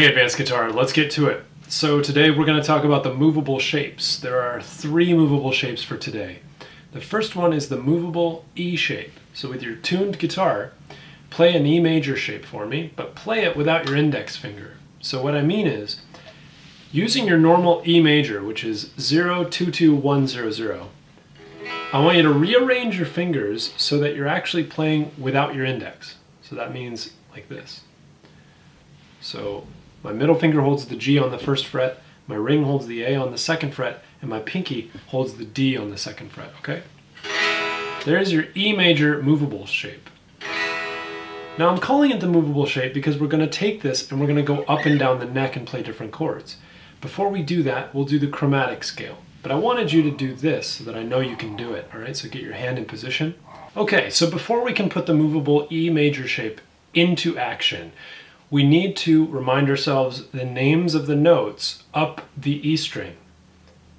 Okay, advanced guitar, let's get to it. So today we're going to talk about the movable shapes. There are 3 movable shapes for today. The first one is the movable E shape. So with your tuned guitar, play an E major shape for me, but play it without your index finger. So what I mean is, using your normal E major, which is 0-2-2-1-0-0, I want you to rearrange your fingers so that you're actually playing without your index. So that means like this. So my middle finger holds the G on the 1st fret, my ring holds the A on the 2nd fret, and my pinky holds the D on the 2nd fret, okay? There's your E major movable shape. Now I'm calling it the movable shape because we're going to take this and we're going to go up and down the neck and play different chords. Before we do that, we'll do the chromatic scale. But I wanted you to do this so that I know you can do it, alright? So get your hand in position. Okay, so before we can put the movable E major shape into action, we need to remind ourselves the names of the notes up the E string.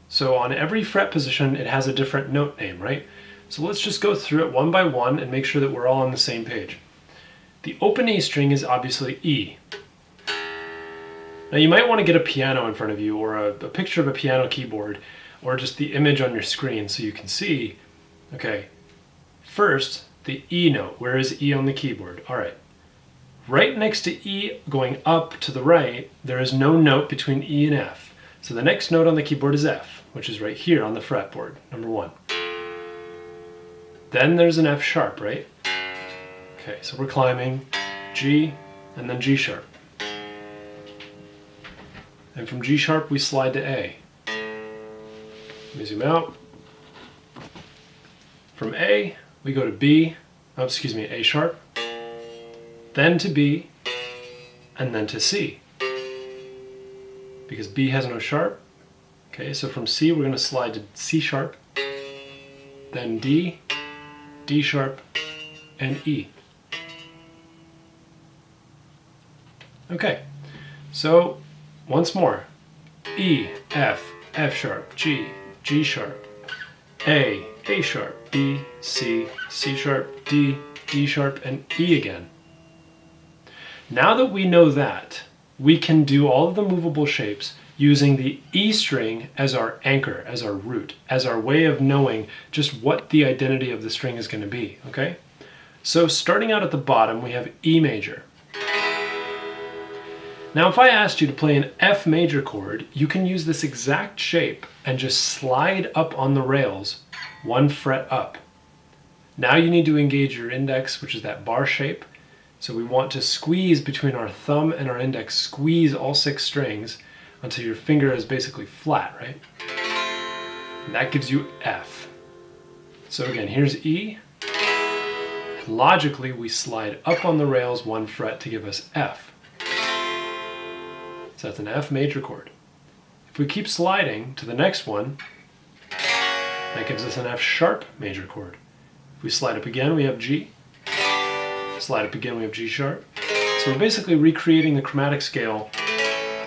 So on every fret position, it has a different note name, right? So let's just go through it one by one and make sure that we're all on the same page. The open E string is obviously E. Now you might want to get a piano in front of you, or a picture of a piano keyboard, or just the image on your screen so you can see, okay, first, the E note. Where is E on the keyboard? All right. Right next to E, going up to the right, there is no note between E and F. So the next note on the keyboard is F, which is right here on the fretboard, number 1. Then there's an F sharp, right? Okay, so we're climbing G and then G sharp. And from G sharp, we slide to A. Let me zoom out. From A, we go to B, A sharp, then to B, and then to C. Because B has no sharp. Okay, so from C, we're going to slide to C sharp, then D, D sharp, and E. Okay, so once more. E, F, F sharp, G, G sharp, A sharp, B, C, C sharp, D, D sharp, and E again. Now that we know that, we can do all of the movable shapes using the E string as our anchor, as our root, as our way of knowing just what the identity of the string is going to be, okay? So starting out at the bottom, we have E major. Now if I asked you to play an F major chord, you can use this exact shape and just slide up on the rails 1 fret up. Now you need to engage your index, which is that bar shape. So we want to squeeze between our thumb and our index, squeeze all 6 strings until your finger is basically flat, right? And that gives you F. So again, here's E. Logically, we slide up on the rails 1 fret to give us F. So that's an F major chord. If we keep sliding to the next one, that gives us an F sharp major chord. If we slide up again, we have G. Slide up again, we have G sharp. So we're basically recreating the chromatic scale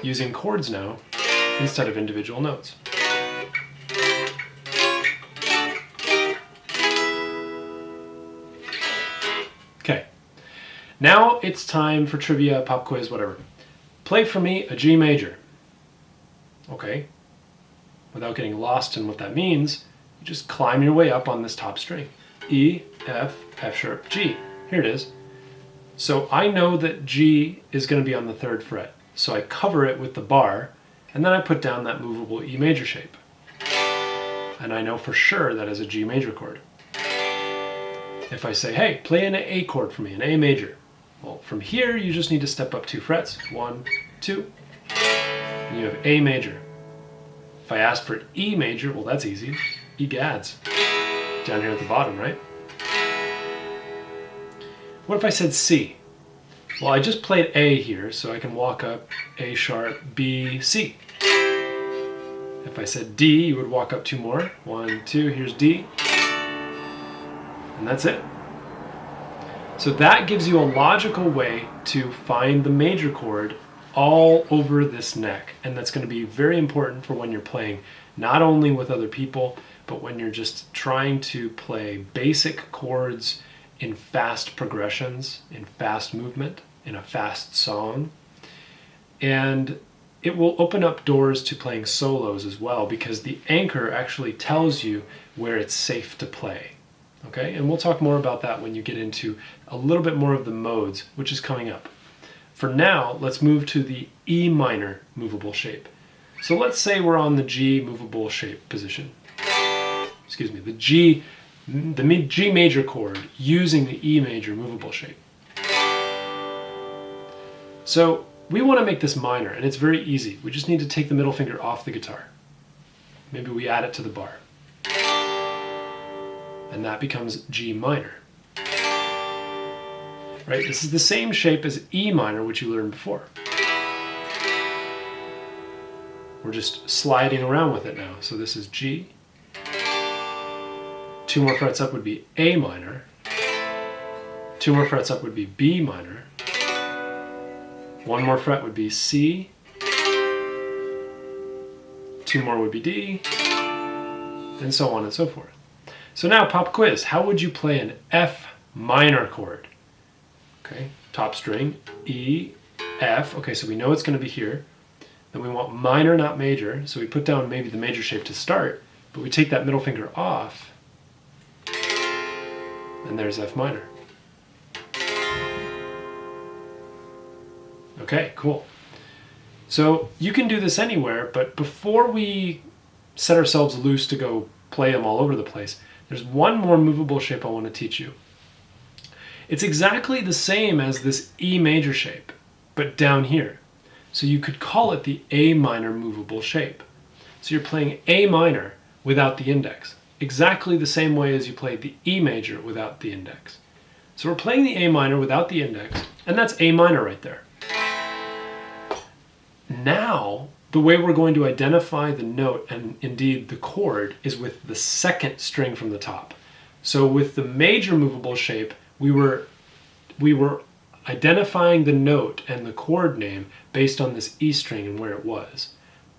using chords now instead of individual notes. Okay, now it's time for trivia, pop quiz, whatever. Play for me a G major. Okay, without getting lost in what that means, you just climb your way up on this top string. E, F, F sharp, G. Here it is. So I know that G is going to be on the 3rd fret. So I cover it with the bar, and then I put down that movable E major shape. And I know for sure that is a G major chord. If I say, hey, play an A chord for me, an A major. Well, from here, you just need to step up 2 frets. 1, 2. And you have A major. If I asked for E major, well, that's easy. EGADS. Down here at the bottom, right? What if I said C? Well, I just played A here, so I can walk up A sharp, B, C. If I said D, you would walk up 2 more. 1, 2, here's D. And that's it. So that gives you a logical way to find the major chord all over this neck. And that's going to be very important for when you're playing not only with other people, but when you're just trying to play basic chords in fast progressions, in fast movement, in a fast song. And it will open up doors to playing solos as well, because the anchor actually tells you where it's safe to play. Okay, and we'll talk more about that when you get into a little bit more of the modes, which is coming up. For now, let's move to the E minor movable shape. So let's say we're on the G movable shape position. Excuse me, the G major chord using the E major movable shape. So we want to make this minor, and it's very easy. We just need to take the middle finger off the guitar. Maybe we add it to the bar. And that becomes G minor. Right? This is the same shape as E minor, which you learned before. We're just sliding around with it now. So this is G. 2 more frets up would be A minor. 2 more frets up would be B minor. 1 more fret would be C. 2 more would be D. And so on and so forth. So now, pop quiz. How would you play an F minor chord? Okay, top string, E, F. Okay, so we know it's going to be here. Then we want minor, not major. So we put down maybe the major shape to start, but we take that middle finger off, and there's F minor. Okay, cool. So you can do this anywhere, but before we set ourselves loose to go play them all over the place, there's one more movable shape I want to teach you. It's exactly the same as this E major shape, but down here. So you could call it the A minor movable shape. So you're playing A minor without the index, exactly the same way as you played the E major without the index. So we're playing the A minor without the index, and that's A minor right there. Now, the way we're going to identify the note, and indeed the chord, is with the second string from the top. So with the major movable shape, we were identifying the note and the chord name based on this E string and where it was.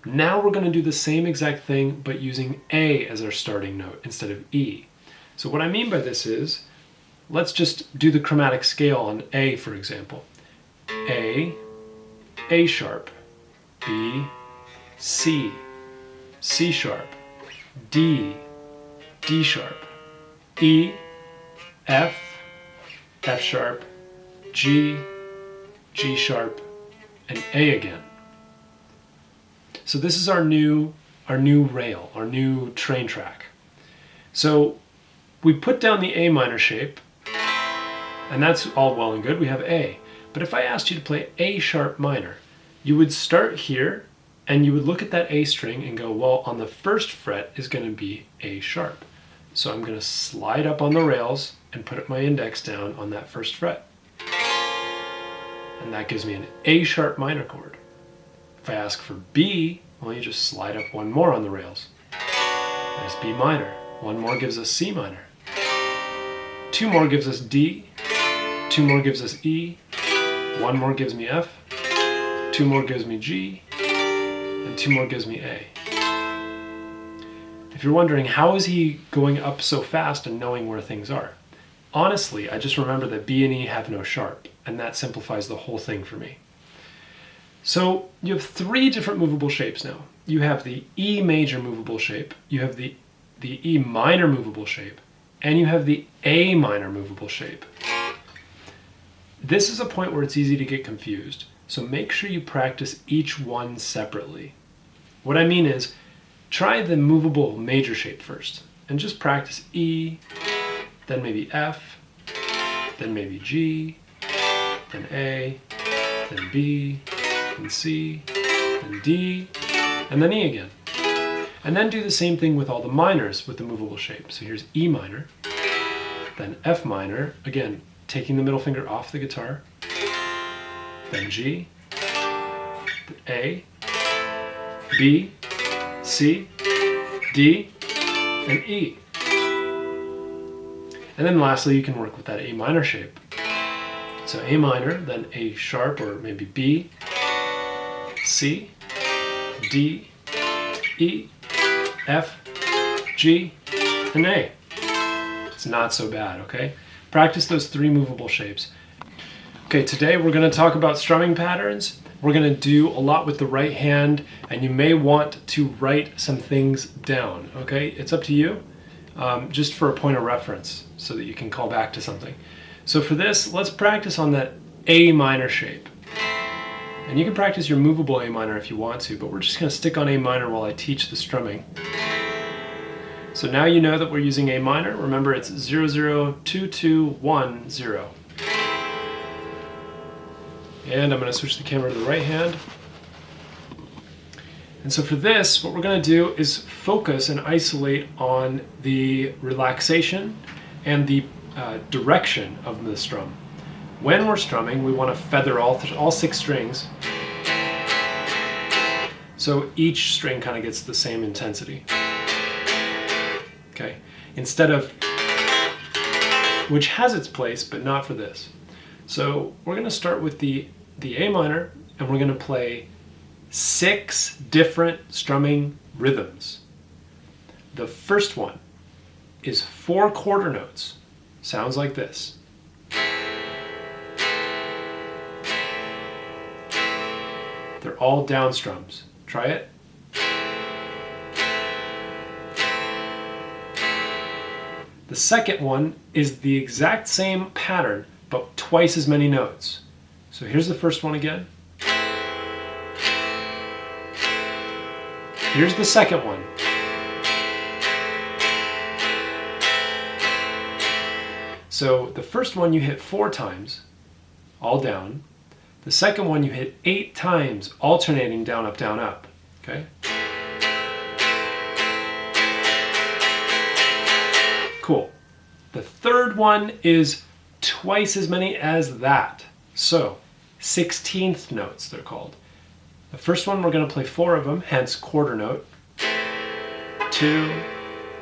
Now we're going to do the same exact thing, but using A as our starting note instead of E. So what I mean by this is, let's just do the chromatic scale on A, for example. A sharp, B, C, C sharp, D, D sharp, E, F, F sharp, G, G sharp, and A again. So this is our new rail, our new train track. So we put down the A minor shape, and that's all well and good, we have A. But if I asked you to play A sharp minor, you would start here, and you would look at that A string and go, well, on the first fret is going to be A sharp. So I'm going to slide up on the rails and put my index down on that first fret. And that gives me an A sharp minor chord. If I ask for B, well, you just slide up one more on the rails. There's B minor. One more gives us C minor. 2 more gives us D. 2 more gives us E. 1 more gives me F. 2 more gives me G. And 2 more gives me A. If you're wondering, how is he going up so fast and knowing where things are? Honestly, I just remember that B and E have no sharp, and that simplifies the whole thing for me. So you have 3 different movable shapes now. You have the E major movable shape, you have the E minor movable shape, and you have the A minor movable shape. This is a point where it's easy to get confused, so make sure you practice each one separately. What I mean is, try the movable major shape first, and just practice E, then maybe F, then maybe G, then A, then B, then C, then D, and then E again. And then do the same thing with all the minors with the movable shape. So here's E minor, then F minor, again, taking the middle finger off the guitar, then G, then A, B, C, D, and E. And then lastly, you can work with that A minor shape. So A minor, then A sharp, or maybe B, C, D, E, F, G, and A. It's not so bad, okay? Practice those 3 movable shapes. Okay, today we're going to talk about strumming patterns, we're going to do a lot with the right hand, and you may want to write some things down, okay? It's up to you, just for a point of reference so that you can call back to something. So for this, let's practice on that A minor shape. And you can practice your movable A minor if you want to, but we're just going to stick on A minor while I teach the strumming. So now you know that we're using A minor. Remember, it's 0, 0, 2, 2, 1, 0. And I'm going to switch the camera to the right hand. And so for this, what we're going to do is focus and isolate on the relaxation and the direction of the strum. When we're strumming, we want to feather all 6 strings, so each string kind of gets the same intensity. Okay, instead of, which has its place, but not for this. So we're going to start with the A minor, and we're going to play 6 different strumming rhythms. The first one is 4 quarter notes. Sounds like this. They're all down strums. Try it. The second one is the exact same pattern, but twice as many notes. So here's the first one again. Here's the second one. So the first one you hit 4 times, all down. The second one you hit 8 times, alternating down, up, okay? Cool. The third one is twice as many as that. So, 16th notes, they're called. The first one, we're going to play 4 of them, hence quarter note. 2,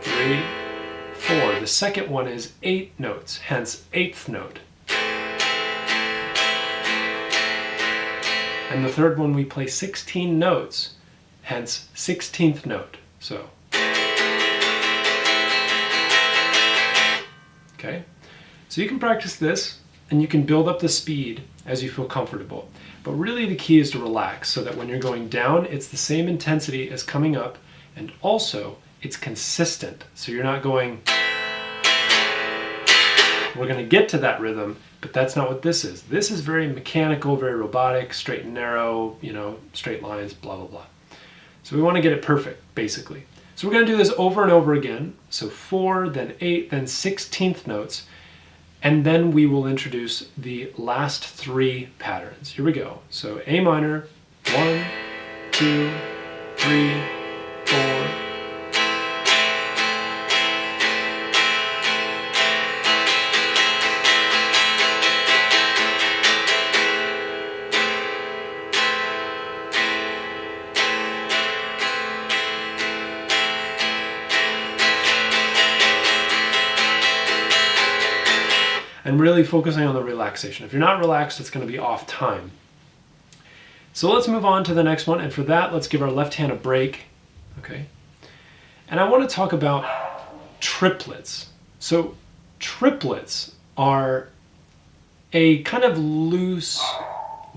3, 4. The second one is 8 notes, hence 8th note. And the third one, we play 16 notes, hence 16th note. So, okay? So you can practice this, and you can build up the speed as you feel comfortable. But really the key is to relax, so that when you're going down, it's the same intensity as coming up, and also it's consistent. So you're not going, we're going to get to that rhythm, but that's not what this is. This is very mechanical, very robotic, straight and narrow, you know, straight lines, blah, blah, blah. So we want to get it perfect, basically. So we're going to do this over and over again. So 4, then 8, then 16th notes. And then we will introduce the last 3 patterns. Here we go. So A minor, 1, 2, 3, 4. And really focusing on the relaxation. If you're not relaxed, it's going to be off time. So let's move on to the next one, and for that, let's give our left hand a break, okay? And I want to talk about triplets. So triplets are a kind of loose,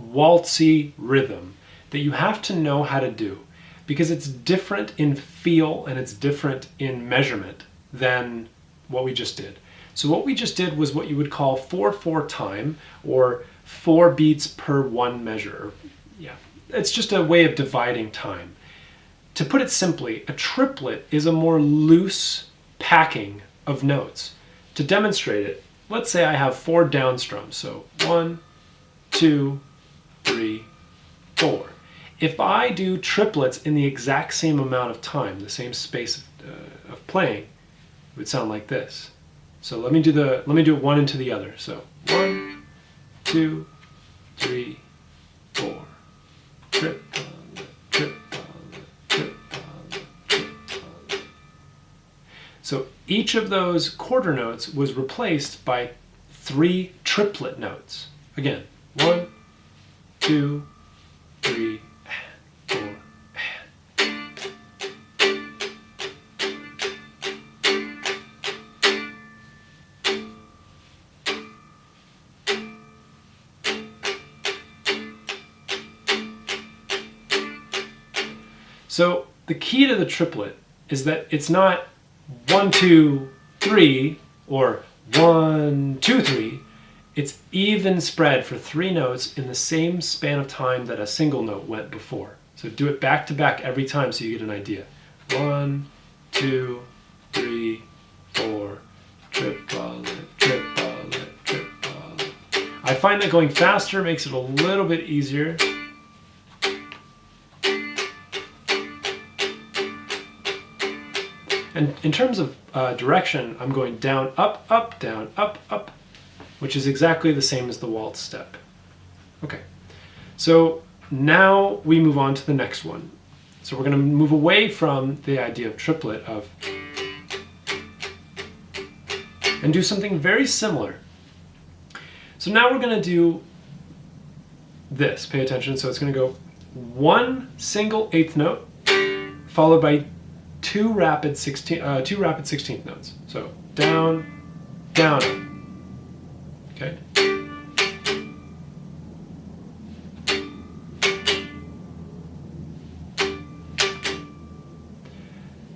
waltzy rhythm that you have to know how to do, because it's different in feel and it's different in measurement than what we just did. So what we just did was what you would call 4/4 time, or 4 beats per 1 measure. Yeah, it's just a way of dividing time. To put it simply, a triplet is a more loose packing of notes. To demonstrate it, let's say I have 4 down strums. So 1, 2, 3, 4. If I do triplets in the exact same amount of time, the same space of playing, it would sound like this. So let me do it one into the other. So 1, 2, 3, 4. Trip, trip, trip, trip. So each of those quarter notes was replaced by 3 triplet notes. Again, 1, 2, 3, 4. So the key to the triplet is that it's not 1, 2, 3 or 1, 2, 3. It's even spread for 3 notes in the same span of time that a single note went before. So do it back to back every time so you get an idea. 1, 2, 3, 4, triplet, triplet, triplet. I find that going faster makes it a little bit easier. And in terms of direction, I'm going down, up, down, up, which is exactly the same as the waltz step. Okay, so now we move on to the next one. So we're going to move away from the idea of triplet and do something very similar. So now we're going to do this. Pay attention. So it's going to go 1 single 8th note followed by 2 rapid 16th notes. So down, down, up. Okay.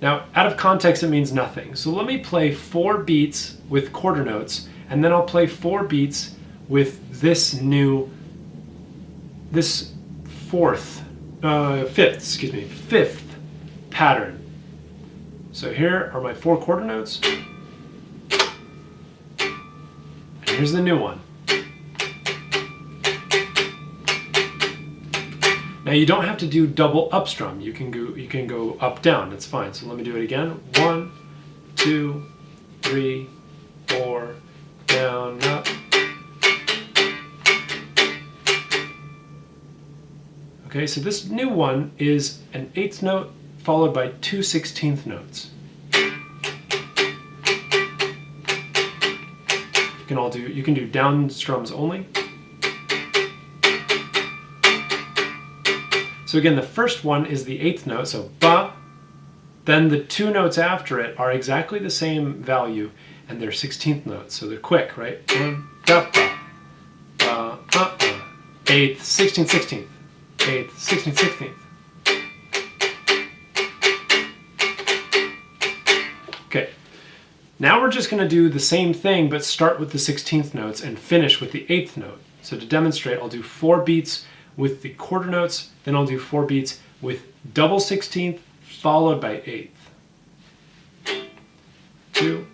Now, out of context, it means nothing. So let me play 4 beats with quarter notes, and then I'll play 4 beats with this fifth pattern. So here are my 4 quarter notes. And here's the new one. Now you don't have to do double up strum. You can go up down. That's fine. So let me do it again. 1, 2, 3, 4, down, up. Okay, so this new one is an 8th note followed by 2 16th notes. You can do down strums only. So again, the first one is the 8th note, so ba. Then the 2 notes after it are exactly the same value, and they're 16th notes, so they're quick, right? 1, da, ba, ba, 8th, 16th, 16th, 8th, 16th, 16th. Okay, now we're just going to do the same thing, but start with the 16th notes and finish with the 8th note. So to demonstrate, I'll do 4 beats with the quarter notes, then I'll do 4 beats with double 16th followed by 8th. 2,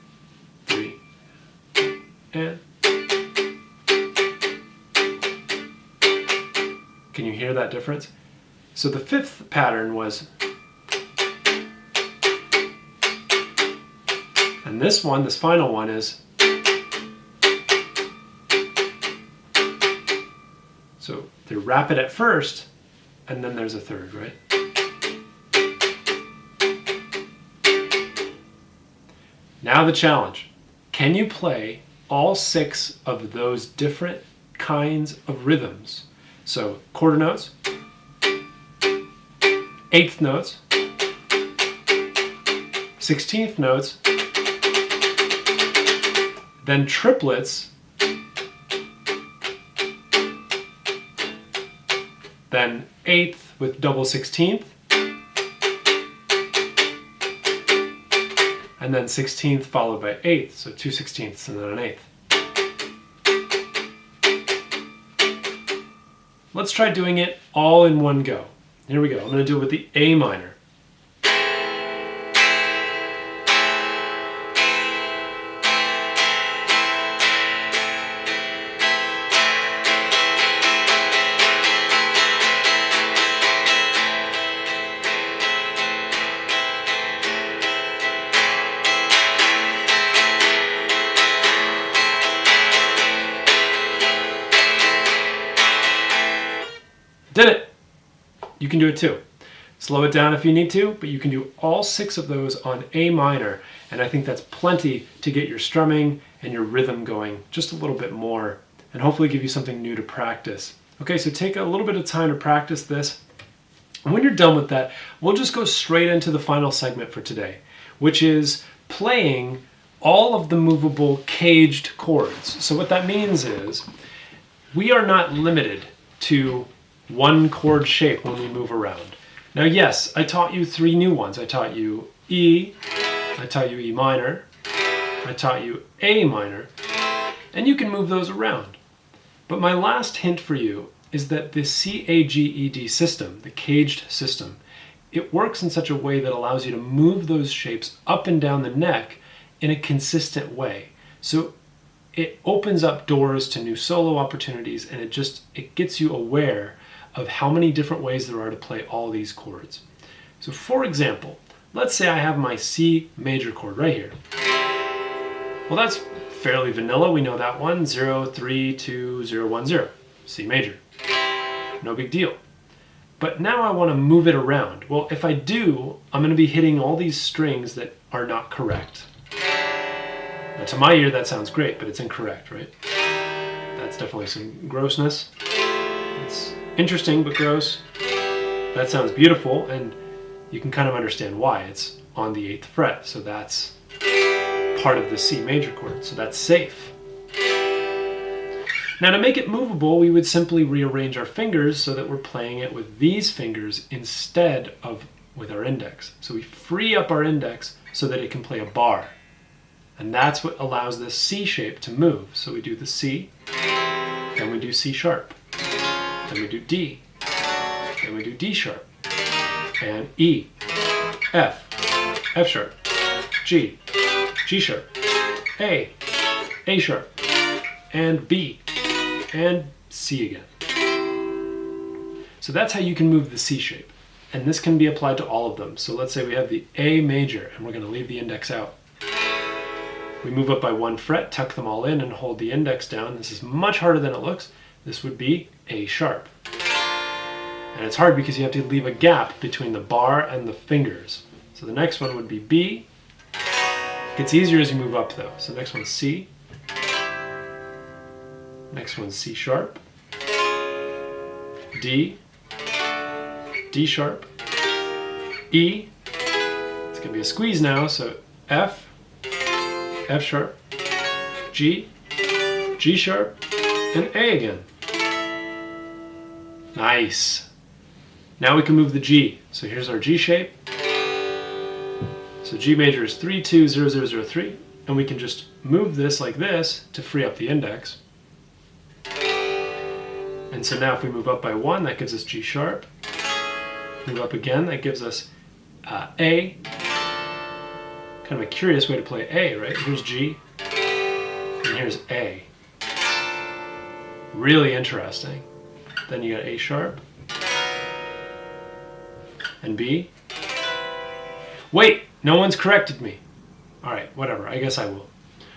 3, and. Can you hear that difference? So the 5th pattern was, and this one, this final one is, so they're rapid at first, and then there's a 3rd, right? Now the challenge. Can you play all 6 of those different kinds of rhythms? So quarter notes, 8th notes, 16th notes, then triplets, then 8th with double 16th, and then 16th followed by 8th, so 2 16ths and then an 8th. Let's try doing it all in one go. Here we go. I'm going to do it with the A minor. Did it! You can do it too. Slow it down if you need to, but you can do all 6 of those on A minor, and I think that's plenty to get your strumming and your rhythm going just a little bit more, and hopefully give you something new to practice. Okay, so take a little bit of time to practice this, and when you're done with that, we'll just go straight into the final segment for today, which is playing all of the movable caged chords. So what that means is, we are not limited to one chord shape when we move around. Now yes, I taught you 3 new ones. I taught you E, I taught you E minor, I taught you A minor, and you can move those around. But my last hint for you is that the CAGED system, the CAGED system, it works in such a way that allows you to move those shapes up and down the neck in a consistent way. So it opens up doors to new solo opportunities, and it gets you aware of how many different ways there are to play all these chords. So for example, let's say I have my C major chord right here. Well, that's fairly vanilla. We know that one, 0, 3, 2, 0, 1, 0, C major. No big deal. But now I want to move it around. Well, if I do, I'm going to be hitting all these strings that are not correct. Now, to my ear, that sounds great, but it's incorrect, right? That's definitely some grossness. It's interesting, but gross. That sounds beautiful, and you can kind of understand why. It's on the 8th fret, so that's part of the C major chord, so that's safe. Now, to make it movable, we would simply rearrange our fingers so that we're playing it with these fingers instead of with our index. So we free up our index so that it can play a bar. And that's what allows this C shape to move. So we do the C, then we do C sharp, then we do D, then we do D sharp, and E, F, F sharp, G, G sharp, A sharp, and B, and C again. So that's how you can move the C shape. And this can be applied to all of them. So let's say we have the A major, and we're going to leave the index out. We move up by 1 fret, tuck them all in, and hold the index down. This is much harder than it looks. This would be A sharp. And it's hard because you have to leave a gap between the bar and the fingers. So the next one would be B. It gets easier as you move up though. So the next one's C. Next one's C sharp, D, D sharp, E. It's going to be a squeeze now, so F, F sharp, G, G sharp, and A again. Nice. Now we can move the G. So here's our G shape. So G major is 3, 2, 0, 0, 0, 3, and we can just move this like this to free up the index. And so now if we move up by 1, that gives us G sharp. Move up again, that gives us A. Kind of a curious way to play A, right? Here's G, and here's A. Really interesting. Then you got A sharp, and B. Wait, no one's corrected me. All right, whatever, I guess I will.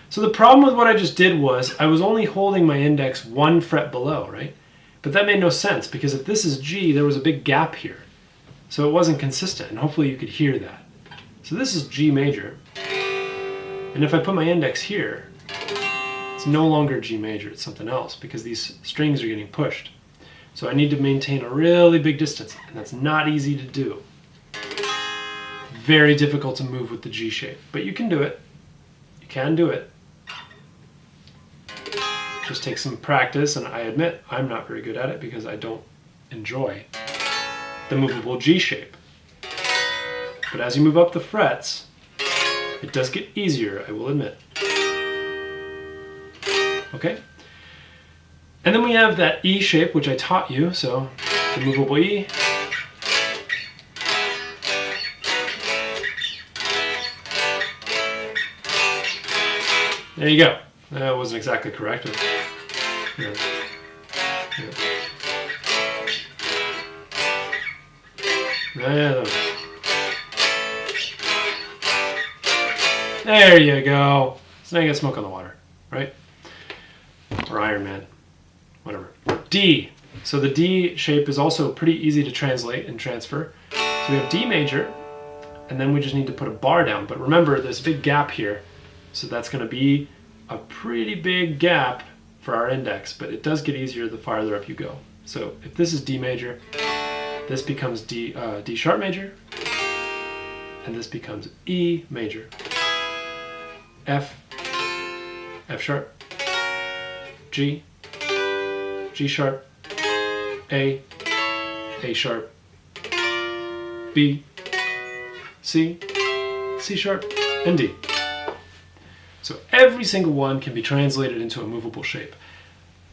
So the problem with what I just did was I was only holding my index 1 fret below, right? But that made no sense because if this is G, there was a big gap here. So it wasn't consistent, and hopefully you could hear that. So this is G major. And if I put my index here, it's no longer G major, it's something else because these strings are getting pushed. So I need to maintain a really big distance, and that's not easy to do. Very difficult to move with the G shape, but you can do it. You can do it. Just take some practice, and I admit I'm not very good at it because I don't enjoy the movable G shape. But as you move up the frets, it does get easier, I will admit. Okay? And then we have that E shape, which I taught you, so the movable E. There you go. That wasn't exactly correct. Yeah. Yeah. There you go. So now you got smoke on the water, right? Or Iron Man, whatever. D. So the D shape is also pretty easy to translate and transfer. So we have D major, and then we just need to put a bar down. But remember, there's a big gap here, so that's going to be a pretty big gap for our index, but it does get easier the farther up you go. So if this is D major, this becomes D sharp major, and this becomes E major. F, F sharp, G, G sharp, A sharp, B, C, C sharp, and D. So every single one can be translated into a movable shape.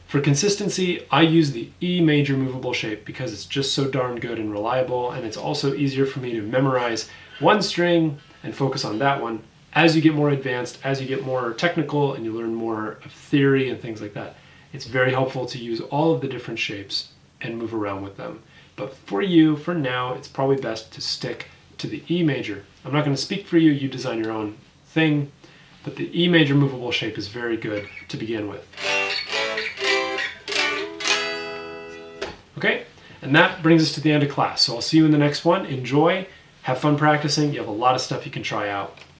For consistency, I use the E major movable shape because it's just so darn good and reliable, and it's also easier for me to memorize one string and focus on that one. As you get more advanced, as you get more technical and you learn more of theory and things like that, it's very helpful to use all of the different shapes and move around with them. But for you, for now, it's probably best to stick to the E major. I'm not going to speak for you, you design your own thing, but the E major movable shape is very good to begin with. Okay, and that brings us to the end of class. So I'll see you in the next one. Enjoy, have fun practicing. You have a lot of stuff you can try out.